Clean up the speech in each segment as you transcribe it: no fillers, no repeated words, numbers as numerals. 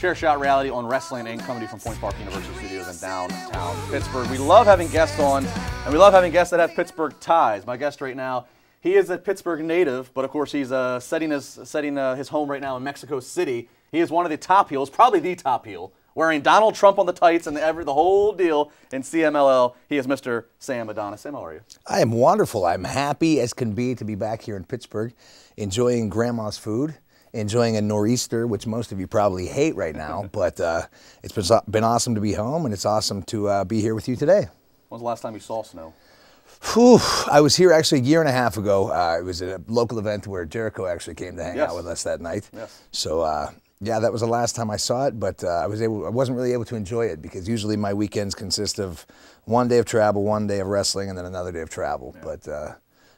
Share Shot Reality on wrestling and comedy from Point Park University Studios in downtown Pittsburgh. We love having guests on, and we love having guests that have Pittsburgh ties. My guest right now, he is a Pittsburgh native, but of course he's setting his home right now in Mexico City. He is one of the top heels, probably the top heel, wearing Donald Trump on the tights and the whole deal in CMLL. He is Mr. Sam Adonis. Sam, how are you? I am wonderful. I'm happy as can be to be back here in Pittsburgh, enjoying Grandma's food, enjoying a nor'easter, which most of you probably hate right now, but it's been awesome to be home, and it's awesome to be here with you today. When's the last time you saw snow? Whew, I was here actually a year and a half ago. It was at a local event where Jericho actually came to hang out with us that night. Yes. So yeah, that was the last time I saw it, but I wasn't really able to enjoy it because usually my weekends consist of one day of travel, one day of wrestling, and then another day of travel. Yeah. But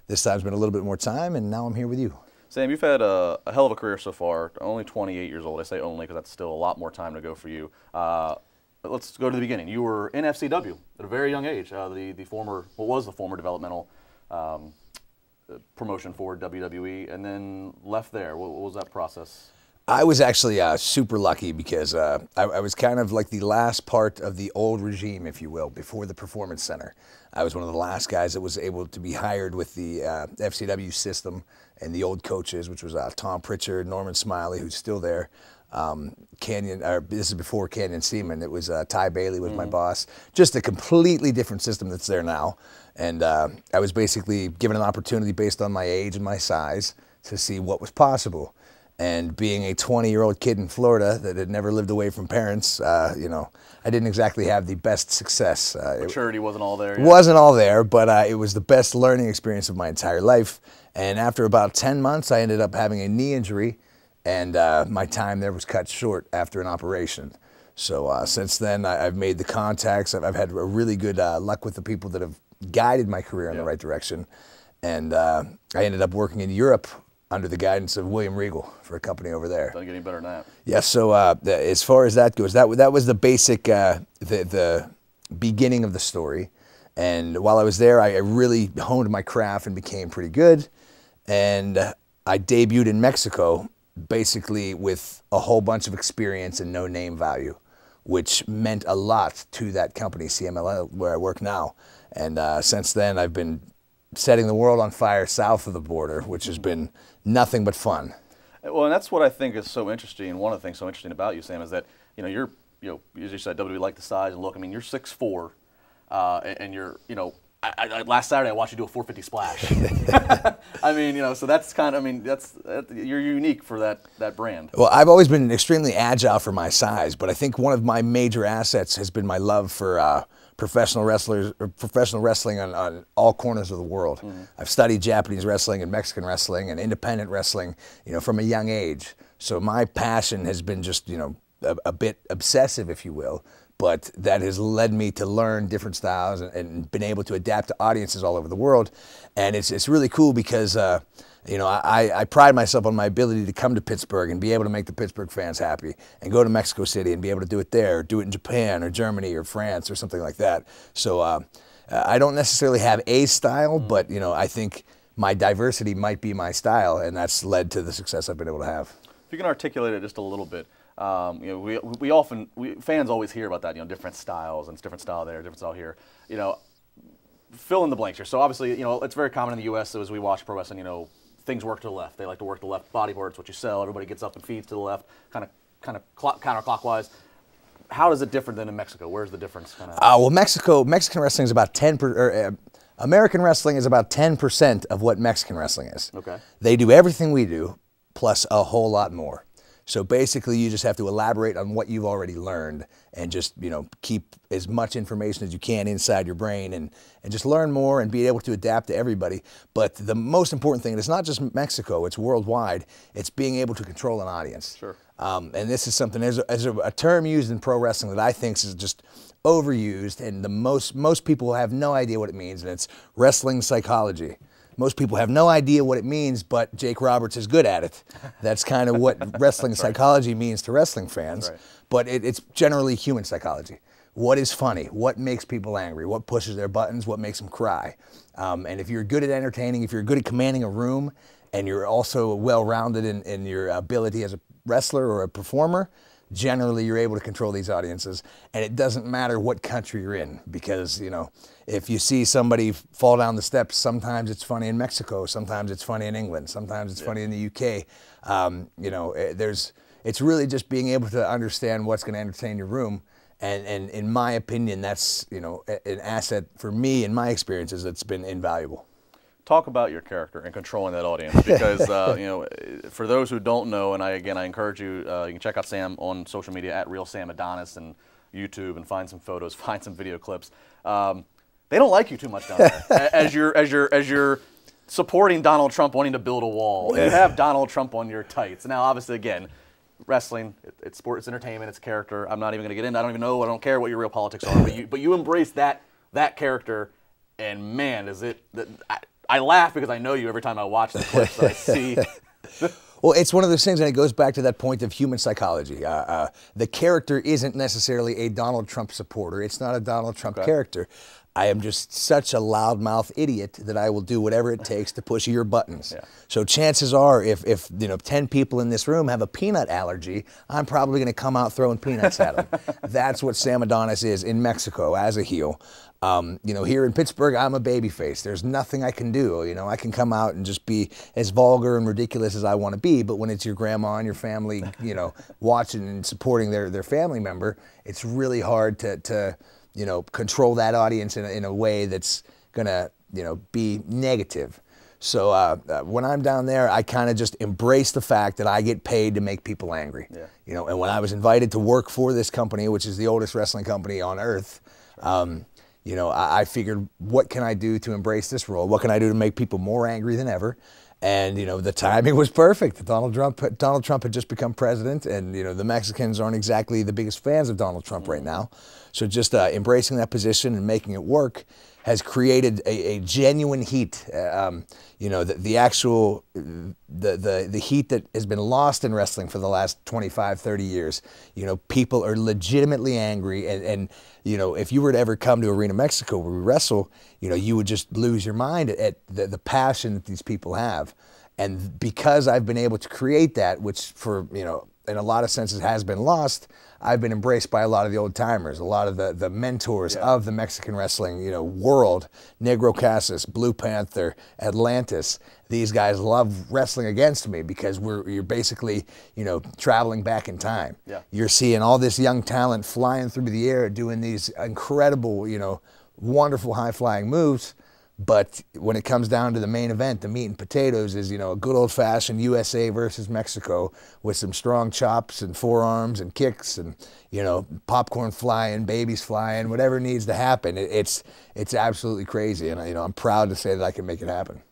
this time's been a little bit more time, and now I'm here with you. Sam, you've had a hell of a career so far. Only 28 years old. I say only because that's still a lot more time to go for you. But let's go to the beginning. You were in FCW at a very young age. What was the former developmental promotion for WWE, and then left there. What was that process? I was actually super lucky because I was kind of like the last part of the old regime, if you will, before the Performance Center. I was one of the last guys that was able to be hired with the FCW system and the old coaches, which was Tom Pritchard, Norman Smiley, who's still there. This is before Canyon Seaman. It was Ty Bailey was my boss. Just a completely different system that's there now. And I was basically given an opportunity based on my age and my size to see what was possible. And being a 20-year-old kid in Florida that had never lived away from parents, you know, I didn't exactly have the best success. Maturity wasn't all there yet. Wasn't all there, but it was the best learning experience of my entire life. And after about 10 months, I ended up having a knee injury, and my time there was cut short after an operation. So since then, I've made the contacts. I've had a really good luck with the people that have guided my career in the right direction. And I ended up working in Europe under the guidance of William Regal for a company over there. Doesn't get any better than that. Yeah, so as far as that goes, that was the basic, the beginning of the story. And while I was there, I really honed my craft and became pretty good. And I debuted in Mexico basically with a whole bunch of experience and no name value, which meant a lot to that company, CMLL, where I work now. And since then, I've been setting the world on fire south of the border, which has been nothing but fun. Well, and that's what I think is so interesting. One of the things so interesting about you, Sam, is that you're as you said, WWE like the size and look. I mean, you're 6'4", and you're last Saturday I watched you do a 450 splash. I mean, so that's kind of, you're unique for that brand. Well, I've always been extremely agile for my size, but I think one of my major assets has been my love for professional wrestling on all corners of the world. I've studied Japanese wrestling and Mexican wrestling and independent wrestling, from a young age. So my passion has been just, a bit obsessive, if you will, but that has led me to learn different styles and been able to adapt to audiences all over the world. And it's really cool because, I pride myself on my ability to come to Pittsburgh and be able to make the Pittsburgh fans happy, and go to Mexico City and be able to do it there, or do it in Japan or Germany or France or something like that. So I don't necessarily have a style, but I think my diversity might be my style, and that's led to the success I've been able to have. If you can articulate it just a little bit. Fans always hear about that, different styles, and it's different style there, different style here. Fill in the blanks here. So obviously, it's very common in the U.S. as we watch pro wrestling, things work to the left. They like to work the left body part. It's what you sell. Everybody gets up and feeds to the left, kind of counterclockwise. How is it different than in Mexico? Where's the difference? Well, Mexican wrestling is about American wrestling is about 10% of what Mexican wrestling is. Okay. They do everything we do, plus a whole lot more. So basically, you just have to elaborate on what you've already learned and just, keep as much information as you can inside your brain and just learn more and be able to adapt to everybody. But the most important thing, and it's not just Mexico, it's worldwide, it's being able to control an audience. Sure. And this is something, there's a term used in pro wrestling that I think is just overused, and most people have no idea what it means, and it's wrestling psychology. Most people have no idea what it means, but Jake Roberts is good at it. That's kind of what wrestling psychology means to wrestling fans. Right. But it's generally human psychology. What is funny? What makes people angry? What pushes their buttons? What makes them cry? And if you're good at entertaining, if you're good at commanding a room, and you're also well-rounded in your ability as a wrestler or a performer, generally you're able to control these audiences, and it doesn't matter what country you're in, because, you know, if you see somebody fall down the steps, sometimes it's funny in Mexico, sometimes it's funny in England, sometimes it's funny in the UK. You know, it's really just being able to understand what's going to entertain your room. And in my opinion, that's, you know, an asset for me in my experiences that's been invaluable. Talk about your character and controlling that audience, because you know, for those who don't know, and I encourage you, you can check out Sam on social media at Real Sam Adonis and YouTube, and find some photos, find some video clips. They don't like you too much down there as you're supporting Donald Trump wanting to build a wall. You have Donald Trump on your tights. Now, obviously, again, wrestling, it's sport, it's entertainment, it's character. I'm not even going to get into. I don't even know. I don't care what your real politics are. But you embrace that character, and man, is it. I laugh because I know you every time I watch the clips that I see. Well, it's one of those things, and it goes back to that point of human psychology. The character isn't necessarily a Donald Trump supporter. It's not a Donald Trump character. I am just such a loudmouth idiot that I will do whatever it takes to push your buttons. Yeah. So chances are, if you know 10 people in this room have a peanut allergy, I'm probably going to come out throwing peanuts at them. That's what Sam Adonis is in Mexico as a heel. You know, here in Pittsburgh, I'm a babyface. There's nothing I can do. You know, I can come out and just be as vulgar and ridiculous as I want to be, but when it's your grandma and your family, you know, watching and supporting their family member, it's really hard to you know, control that audience in a way that's gonna, you know, be negative. So when I'm down there, I kind of just embrace the fact that I get paid to make people angry. Yeah. You know, and when I was invited to work for this company, which is the oldest wrestling company on earth, you know, I figured, what can I do to embrace this role? What can I do to make people more angry than ever? And, you know, the timing was perfect. Donald Trump had just become president, and, you know, the Mexicans aren't exactly the biggest fans of Donald Trump right now. So just embracing that position and making it work has created a genuine heat. You know, the actual, the heat that has been lost in wrestling for the last 25, 30 years. You know, people are legitimately angry, and you know, if you were to ever come to Arena Mexico where we wrestle, you know, you would just lose your mind at the passion that these people have. And because I've been able to create that, which for, you know, in a lot of senses has been lost, I've been embraced by a lot of the old timers, a lot of the mentors of the Mexican wrestling, you know, world. Negro Casas, Blue Panther, Atlantis. These guys love wrestling against me because you're basically, you know, traveling back in time. Yeah. You're seeing all this young talent flying through the air, doing these incredible, you know, wonderful high-flying moves. But when it comes down to the main event, the meat and potatoes is, you know, a good old-fashioned USA versus Mexico with some strong chops and forearms and kicks and, you know, popcorn flying, babies flying, whatever needs to happen. It's absolutely crazy, and, you know, I'm proud to say that I can make it happen.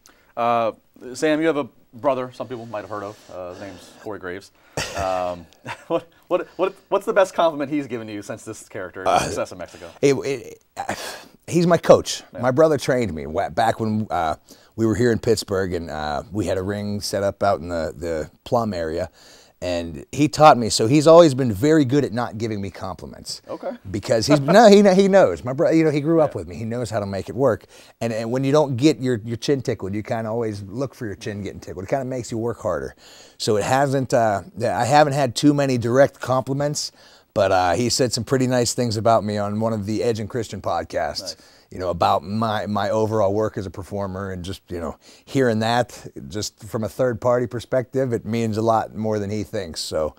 Sam, you have a brother some people might have heard of. His name's Corey Graves. What's the best compliment he's given you since this character success in Mexico? He's my coach. Yeah. My brother trained me back when we were here in Pittsburgh, and we had a ring set up out in the Plum area, and he taught me. So he's always been very good at not giving me compliments. Okay. Because he knows. My brother, you know, he grew up with me. He knows how to make it work. And when you don't get your chin tickled, you kind of always look for your chin getting tickled. It kind of makes you work harder. So it hasn't. I haven't had too many direct compliments. But he said some pretty nice things about me on one of the Edge and Christian podcasts, nice. You know, about my overall work as a performer, and just, you know, hearing that just from a third-party perspective, it means a lot more than he thinks. So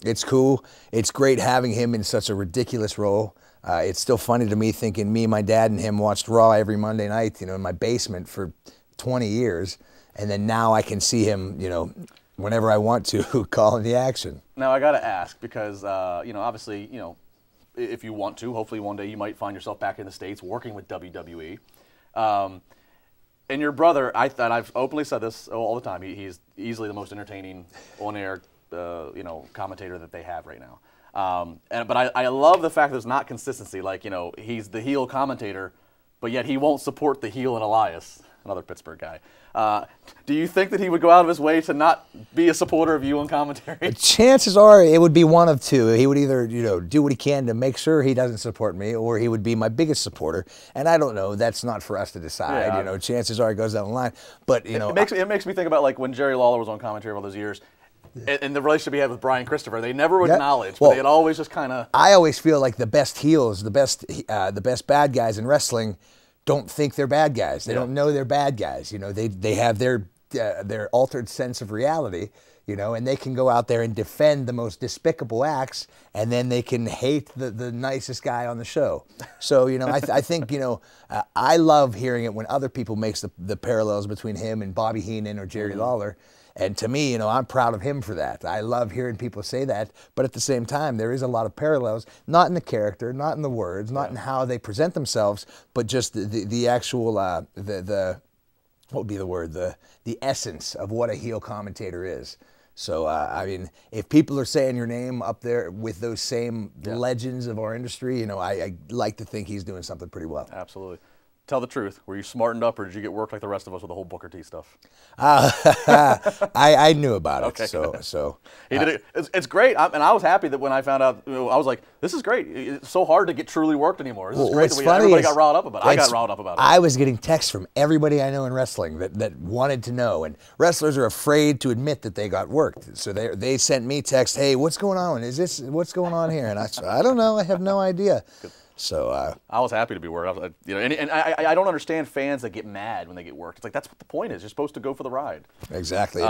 it's cool. It's great having him in such a ridiculous role. It's still funny to me thinking my dad and him watched Raw every Monday night, you know, in my basement for 20 years, and then now I can see him, you know, whenever I want to, calling the action. Now I got to ask, because you know, obviously, you know, if you want to, hopefully one day you might find yourself back in the States working with WWE. And your brother, I've openly said this all the time. He's easily the most entertaining on-air, you know, commentator that they have right now. But I love the fact that there's not consistency. Like, you know, he's the heel commentator, but yet he won't support the heel in Elias, another Pittsburgh guy. Do you think that he would go out of his way to not be a supporter of you on commentary? Chances are it would be one of two. He would either, you know, do what he can to make sure he doesn't support me, or he would be my biggest supporter. And I don't know. That's not for us to decide. Yeah. You know, chances are it goes down the line. But, you know, it makes me think about, like, when Jerry Lawler was on commentary all those years. And the relationship he had with Bryan Christopher, they never Yeah. acknowledged, Well, but they'd always just kind of. I always feel like the best heels, the best bad guys in wrestling, don't think they're bad guys. They don't know they're bad guys. You know, they have their altered sense of reality. You know, and they can go out there and defend the most despicable acts, and then they can hate the nicest guy on the show. So, you know, I think, you know, I love hearing it when other people makes the parallels between him and Bobby Heenan or Jerry Lawler. And to me, you know, I'm proud of him for that. I love hearing people say that. But at the same time, there is a lot of parallels, not in the character, not in the words, not in how they present themselves, but just the actual, what would be the word? The essence of what a heel commentator is. So, I mean, if people are saying your name up there with those same legends of our industry, you know, I like to think he's doing something pretty well. Absolutely. Tell the truth. Were you smartened up, or did you get worked like the rest of us with the whole Booker T stuff? I knew about it. Okay. So he did it. It's great, and I was happy that when I found out, you know, I was like, "This is great. It's so hard to get truly worked anymore. This is great." That everybody got riled up about it. I got riled up about it. I was getting texts from everybody I know in wrestling that wanted to know, and wrestlers are afraid to admit that they got worked. So they sent me text, "Hey, what's going on? What's going on here?" And I said, "I don't know. I have no idea." So I was happy to be worked. I was, you know, and I don't understand fans that get mad when they get worked. It's like that's what the point is. You're supposed to go for the ride. Exactly.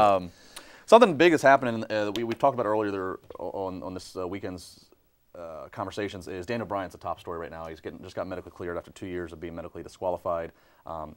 Something big is happening that we've talked about earlier there on this weekend's conversations is Daniel Bryan's the top story right now. He's just got medically cleared after 2 years of being medically disqualified.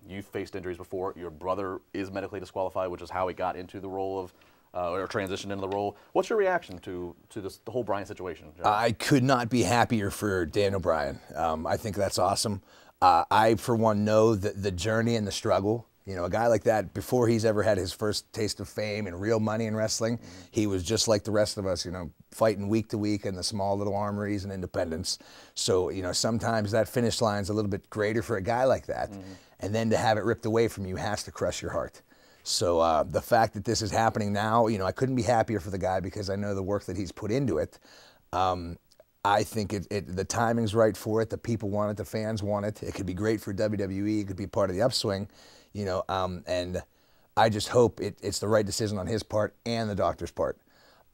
You've faced injuries before. Your brother is medically disqualified, which is how he got into the role of or transitioned into the role. What's your reaction to the whole Bryan situation, Joe? I could not be happier for Daniel Bryan. I think that's awesome. I, for one, know the journey and the struggle. You know, a guy like that, before he's ever had his first taste of fame and real money in wrestling, he was just like the rest of us, you know, fighting week to week in the small little armories and independents. So, you know, sometimes that finish line's a little bit greater for a guy like that. And then to have it ripped away from you has to crush your heart. So the fact that this is happening now, you know, I couldn't be happier for the guy because I know the work that he's put into it. I think the timing's right for it. The people want it. The fans want it. It could be great for WWE. It could be part of the upswing, you know. And I just hope it's the right decision on his part and the doctor's part.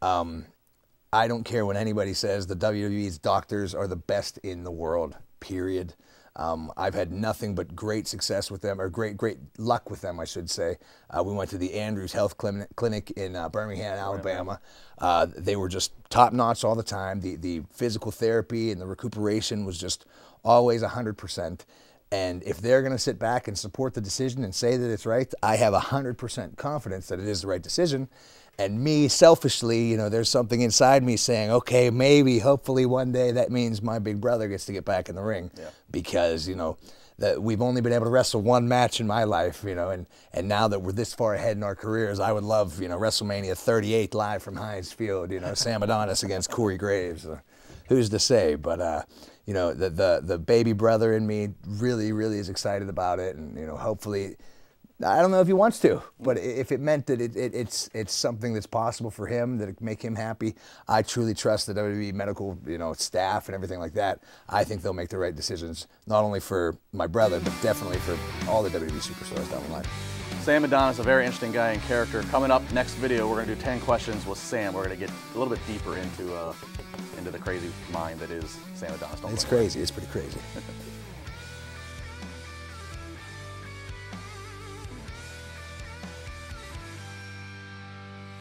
I don't care when anybody says the WWE's doctors are the best in the world, period. I've had nothing but great success with them, or great luck with them, I should say. We went to the Andrews Health Clinic in Birmingham, Alabama. They were just top-notch all the time. The physical therapy and the recuperation was just always 100%. And if they're going to sit back and support the decision and say that it's right, I have 100% confidence that it is the right decision. And me, selfishly, you know, there's something inside me saying, okay, maybe, hopefully one day that means my big brother gets to get back in the ring. Yeah. Because, you know, that we've only been able to wrestle one match in my life, you know, and now that we're this far ahead in our careers, I would love, you know, WrestleMania 38 live from Heinz Field, you know, Sam Adonis against Corey Graves. Who's to say? But, you know, the baby brother in me really, really is excited about it. And, you know, hopefully, I don't know if he wants to, but if it meant that it's something that's possible for him, that it make him happy, I truly trust the WWE medical, you know, staff and everything like that. I think they'll make the right decisions, not only for my brother, but definitely for all the WWE superstars down the line. Sam Adonis, a very interesting guy and character. Coming up next video, we're going to do 10 questions with Sam. We're going to get a little bit deeper into the crazy mind that is Sam Adonis. It's crazy. It's pretty crazy.